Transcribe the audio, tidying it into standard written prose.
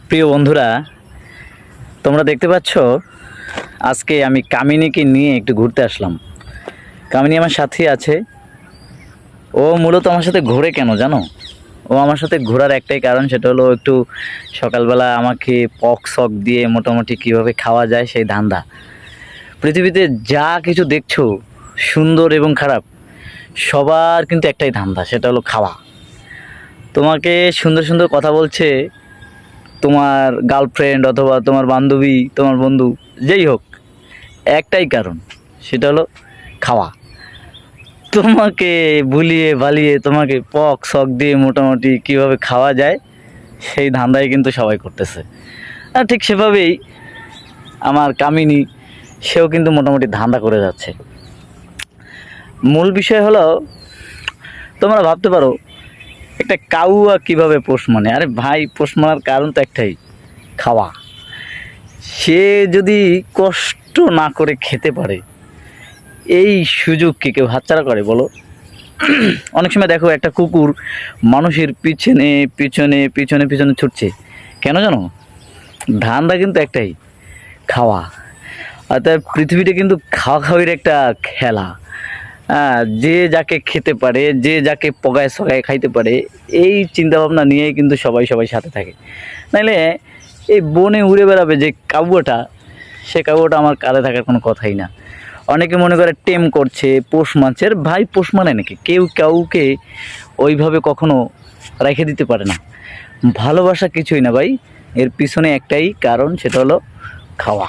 প্রিয় বন্ধুরা, তোমরা দেখতে পাচ্ছ আজকে আমি কামিনীকে নিয়ে একটু ঘুরতে আসলাম। কামিনী আমার সাথে আছে। ও মূলত আমার সাথে ঘোরে কেন জানো? ও আমার সাথে ঘোরার একটাই কারণ, সেটা হলো একটু সকালবেলা আমাকে পক সক দিয়ে মোটামুটি কীভাবে খাওয়া যায় সেই ধান্দা। পৃথিবীতে যা কিছু দেখছো সুন্দর এবং খারাপ, সবার কিন্তু একটাই ধান্দা, সেটা হলো খাওয়া। তোমাকে সুন্দর সুন্দর কথা বলছে তোমার গার্লফ্রেন্ড অথবা তোমার বান্ধবী, তোমার বন্ধু, যেই হোক, একটাই কারণ, সেটা হলো খাওয়া। তোমাকে ভুলিয়ে ভালিয়ে তোমাকে পক শক দিয়ে মোটামুটি কীভাবে খাওয়া যায় সেই ধান্দাই কিন্তু সবাই করতেছে। আর ঠিক সেভাবেই আমার কামিনী, সেও কিন্তু মোটামুটি ধান্দা করে যাচ্ছে। মূল বিষয় হলো, তোমরা ভাবতে পারো একটা কাউয়া কীভাবে পোষ মানে। আরে ভাই, পোষ মানার কারণ তো একটাই, খাওয়া। সে যদি কষ্ট না করে খেতে পারে, এই সুযোগ কি কেউ হাতছাড়া করে বলো? অনেক সময় দেখো একটা কুকুর মানুষের পিছনে পিছনে পিছনে পিছনে ছুটছে, কেন জানো? ধান্দা কিন্তু একটাই, খাওয়া। অর্থাৎ পৃথিবীটা কিন্তু খাওয়া খাওয়ির একটা খেলা। যে যাকে খেতে পারে, যে যাকে পগায় সগায় খাইতে পারে, এই চিন্তাভাবনা নিয়েই কিন্তু সবাই সবাই সাথে থাকে। নাইলে এই বনে উড়ে বেড়াবে যে কাব্যটা, সে কাব্যটা আমার কাঁধে থাকার কোনো কথাই না। অনেকে মনে করে টেম করছে, পোষ মাছের। ভাই, পোষ মানে নাকি? কেউ কাউকে ওইভাবে কখনো রেখে দিতে পারে না। ভালোবাসা কিছুই না ভাই, এর পিছনে একটাই কারণ, সেটা হলো খাওয়া।